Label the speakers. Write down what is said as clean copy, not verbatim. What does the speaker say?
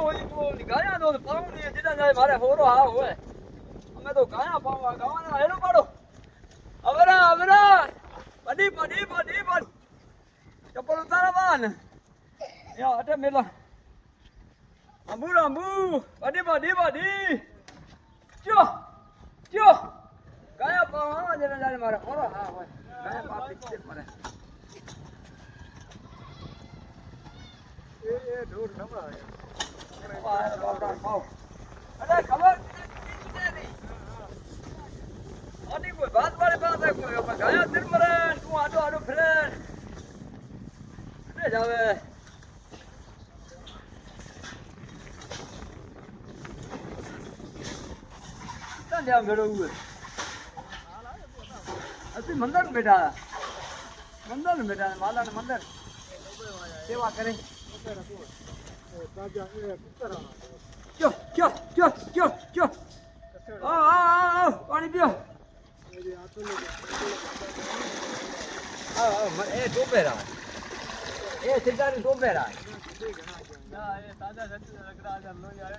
Speaker 1: હોય તો ગાયા તો પાઉં ને જીડા જાય મારે હોરો હા હોય અમે તો ગાયા પાવા ગાવાના હેલો પાડો અવરા બડી ચપ્પલ ઉતારા બાન યા અટે મેલા અંબુ બડી ચો ગાયા પાવા જીડા જાય મારે હોરો હા હોય ગાયા પાપી છે મારે એ ઢોર નમા બાપરા પાવ અરે ખબર આની કોઈ વાત વાળે પાસે કોઈ આપણે ગયા તિરમરે તું આડો ફ્રેન્ડ અરે જાવે તાન જામ ઘડો ઉએ અસી મંદર બેટા માલા ને મંદર સેવા કરે ચો પાણી પીઓ એ ટોપેરા એ સિદ્ધાર્થ ટોપેરા ના એ તાજા સચ્ચી લગડા લોહી